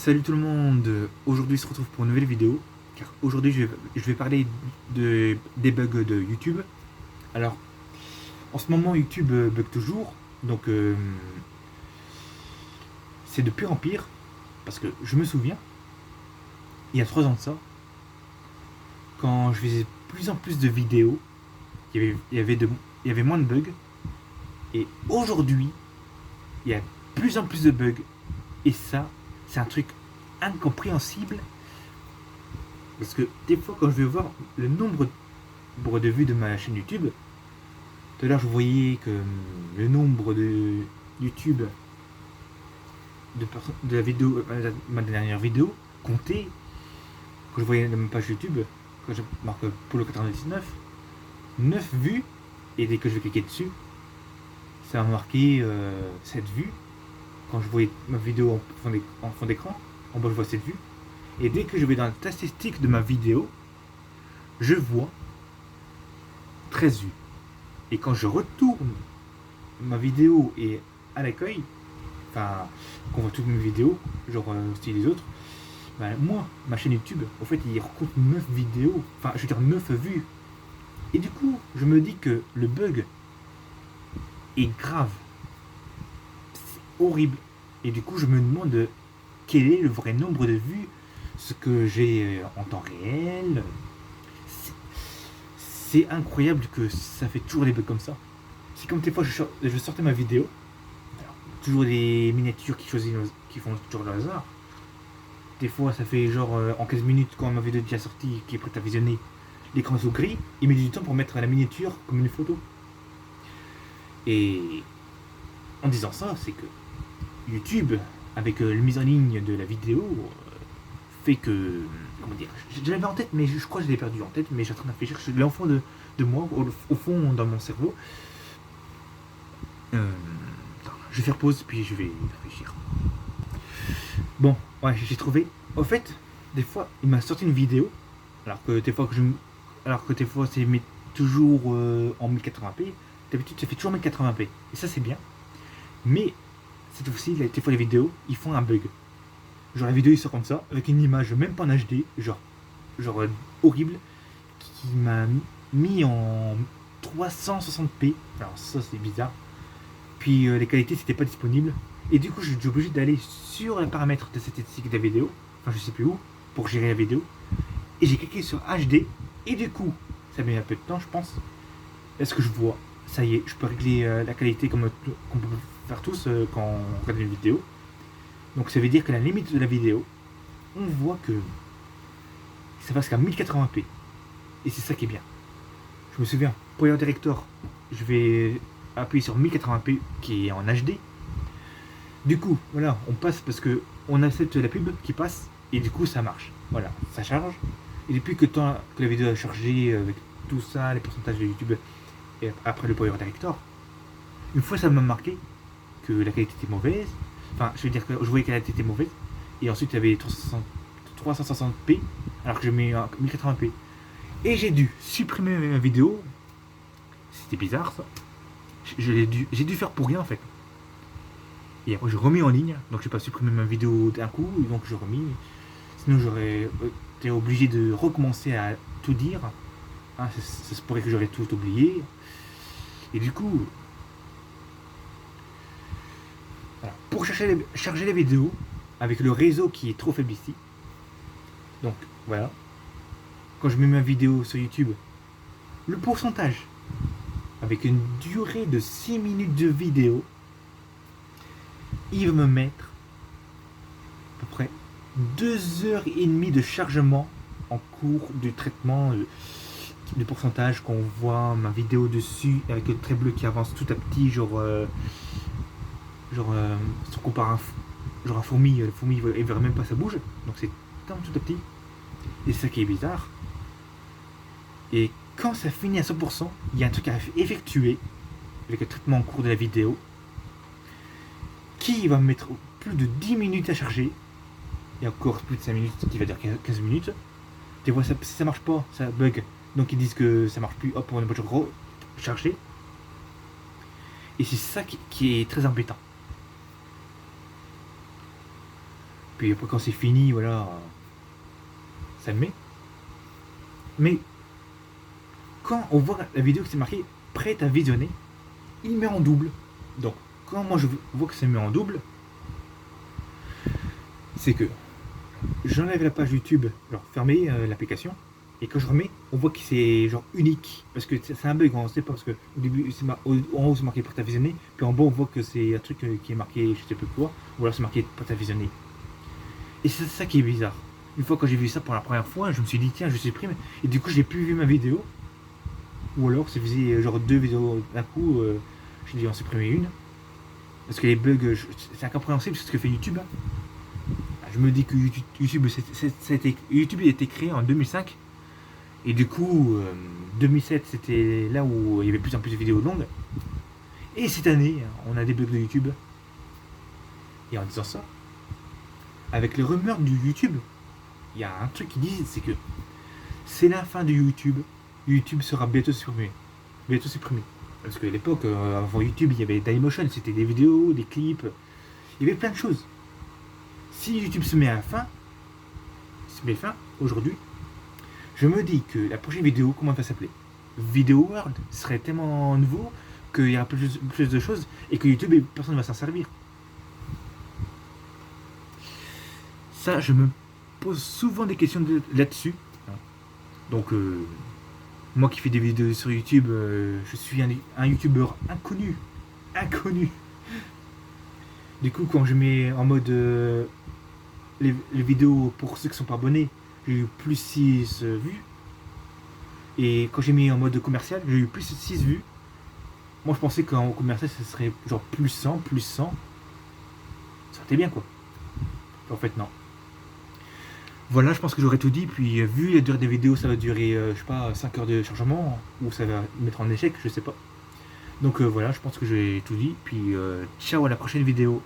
Salut tout le monde, aujourd'hui on se retrouve pour une nouvelle vidéo, car aujourd'hui je vais parler des bugs de YouTube. Alors, en ce moment YouTube bug toujours, donc c'est de pire en pire, parce que je me souviens, il y a 3 ans de ça, quand je faisais plus en plus de vidéos, il y avait moins de bugs, et aujourd'hui, il y a plus en plus de bugs, et ça, c'est un truc incompréhensible. Parce que des fois, quand je vais voir le nombre de vues de ma chaîne YouTube, tout à l'heure je voyais que le nombre de YouTube de la vidéo, ma dernière vidéo, comptait. Quand je voyais ma page YouTube, quand je marque Polo99, 9 vues, et dès que je vais cliquer dessus, ça m'a marqué 7 vues. Quand je voyais ma vidéo en fond d'écran, en bas je vois 7 vues. Et dès que je vais dans la statistique de ma vidéo, je vois 13 vues. Et quand je retourne ma vidéo et à l'accueil, enfin, qu'on voit toutes mes vidéos, genre style les autres, bah, moi, ma chaîne YouTube, en fait, il recompte 9 vidéos, enfin, je veux dire 9 vues. Et du coup, je me dis que le bug est grave. C'est horrible. Et du coup, je me demande quel est le vrai nombre de vues, ce que j'ai en temps réel. C'est incroyable que ça fait toujours des bugs comme ça. C'est comme des fois je sortais ma vidéo, alors, toujours des miniatures qui font toujours le hasard. Des fois ça fait genre en 15 minutes quand ma vidéo est déjà sortie, qui est prête à visionner, l'écran sous gris, il met du temps pour mettre la miniature comme une photo. Et en disant ça, c'est que YouTube, avec la mise en ligne de la vidéo, fait que. Comment dire, je l'avais en tête, mais je crois que je l'ai perdu en tête, mais j'ai en train de réfléchir. Je l'ai au fond de moi, au fond dans mon cerveau. Je vais faire pause, puis je vais réfléchir. Bon, ouais, j'ai trouvé. Au fait, des fois, il m'a sorti une vidéo, alors que des fois c'est toujours en 1080p. D'habitude, ça fait toujours 1080p. Et ça, c'est bien. Mais cette fois-ci, des fois, les vidéos, ils font un bug. Genre, la vidéo, il sort comme ça, avec une image, même pas en HD, genre horrible, qui m'a mis en 360p. Alors, ça, c'est bizarre. Puis les qualités c'était pas disponible. Et du coup je suis obligé d'aller sur les paramètres de cette statistique de la vidéo, enfin je sais plus où, pour gérer la vidéo. Et j'ai cliqué sur HD, et du coup, ça met un peu de temps je pense. Est-ce que je vois, ça y est, je peux régler la qualité comme qu'on peut faire tous quand on regarde une vidéo. Donc ça veut dire que la limite de la vidéo, on voit que ça passe qu'à 1080p. Et c'est ça qui est bien. Je me souviens, pour Director, je vais appuyer sur 1080p qui est en HD. Du coup, voilà, on passe parce que on accepte la pub qui passe et du coup ça marche. Voilà, ça charge. Et depuis que la vidéo a chargé avec tout ça, les pourcentages de YouTube et après le Power Director, une fois ça m'a marqué que la qualité était mauvaise. Enfin, je veux dire que je voyais que la qualité était mauvaise. Et ensuite il y avait 360p alors que je mets 1080p. Et j'ai dû supprimer ma vidéo. C'était bizarre ça. J'ai dû faire pour rien en fait. Et après je remets en ligne, donc j'ai pas supprimé ma vidéo d'un coup, donc je remis. Sinon j'aurais été obligé de recommencer à tout dire. Hein, ça se pourrait que j'aurais tout oublié. Et du coup, voilà. Pour charger les vidéos, avec le réseau qui est trop faible ici, donc voilà, quand je mets ma vidéo sur YouTube, le pourcentage, avec une durée de 6 minutes de vidéo, il va me mettre à peu près 2h30 de chargement en cours du traitement du pourcentage qu'on voit ma vidéo dessus avec le trait bleu qui avance tout à petit, genre si on compare un fourmi, le fourmi il verra même pas sa bouge, donc c'est tout à petit. Et c'est ça qui est bizarre. Et quand ça finit à 100%, il y a un truc à effectuer avec le traitement en cours de la vidéo qui va me mettre plus de 10 minutes à charger. Et encore plus de 5 minutes, qui va dire 15 minutes. Des fois, si ça marche pas, ça bug. Donc ils disent que ça marche plus, hop, on va recharger. Et c'est ça qui est très embêtant. Puis après, quand c'est fini, voilà, ça le met. Mais quand on voit la vidéo qui s'est marquée prête à visionner, il met en double. Donc, quand moi je vois que c'est mis en double, c'est que j'enlève la page YouTube, genre fermer l'application, et quand je remets, on voit que c'est genre unique. Parce que c'est un bug, on sait pas, parce que au début, en haut c'est marqué prêt à visionner, puis en bas on voit que c'est un truc qui est marqué je sais plus quoi, ou alors c'est marqué prêt à visionner. Et c'est ça qui est bizarre. Une fois quand j'ai vu ça pour la première fois, je me suis dit tiens, je supprime, et du coup j'ai plus vu ma vidéo, ou alors ça faisait genre 2 vidéos d'un coup, j'ai dû en supprimer une. Parce que les bugs, c'est incompréhensible ce que fait YouTube. Je me dis que YouTube, YouTube a été créé en 2005. Et du coup, 2007, c'était là où il y avait de plus en plus de vidéos longues. Et cette année, on a des bugs de YouTube. Et en disant ça, avec les rumeurs du YouTube, il y a un truc qui dit, c'est que c'est la fin de YouTube. YouTube sera bientôt supprimé. Bientôt supprimé. Parce qu'à l'époque, avant YouTube, il y avait Dailymotion, c'était des vidéos, des clips. Il y avait plein de choses. Si YouTube se met à fin, aujourd'hui, je me dis que la prochaine vidéo, comment elle va s'appeler? Video World serait tellement nouveau qu'il y aura plus de choses et que YouTube, personne ne va s'en servir. Ça, je me pose souvent des questions là-dessus. Donc, moi qui fais des vidéos sur YouTube, je suis un YouTuber inconnu. Inconnu. Du coup, quand je mets en mode les vidéos pour ceux qui sont pas abonnés, j'ai eu plus 6 vues. Et quand j'ai mis en mode commercial, j'ai eu plus 6 vues. Moi, je pensais qu'en commercial, ce serait genre plus 100, plus 100. Ça aurait été bien, quoi. En fait, non. Voilà, je pense que j'aurais tout dit. Puis, vu la durée des vidéos, ça va durer, je sais pas, 5 heures de chargement. Ou ça va mettre en échec, je sais pas. Donc voilà, je pense que j'ai tout dit. Puis, ciao à la prochaine vidéo.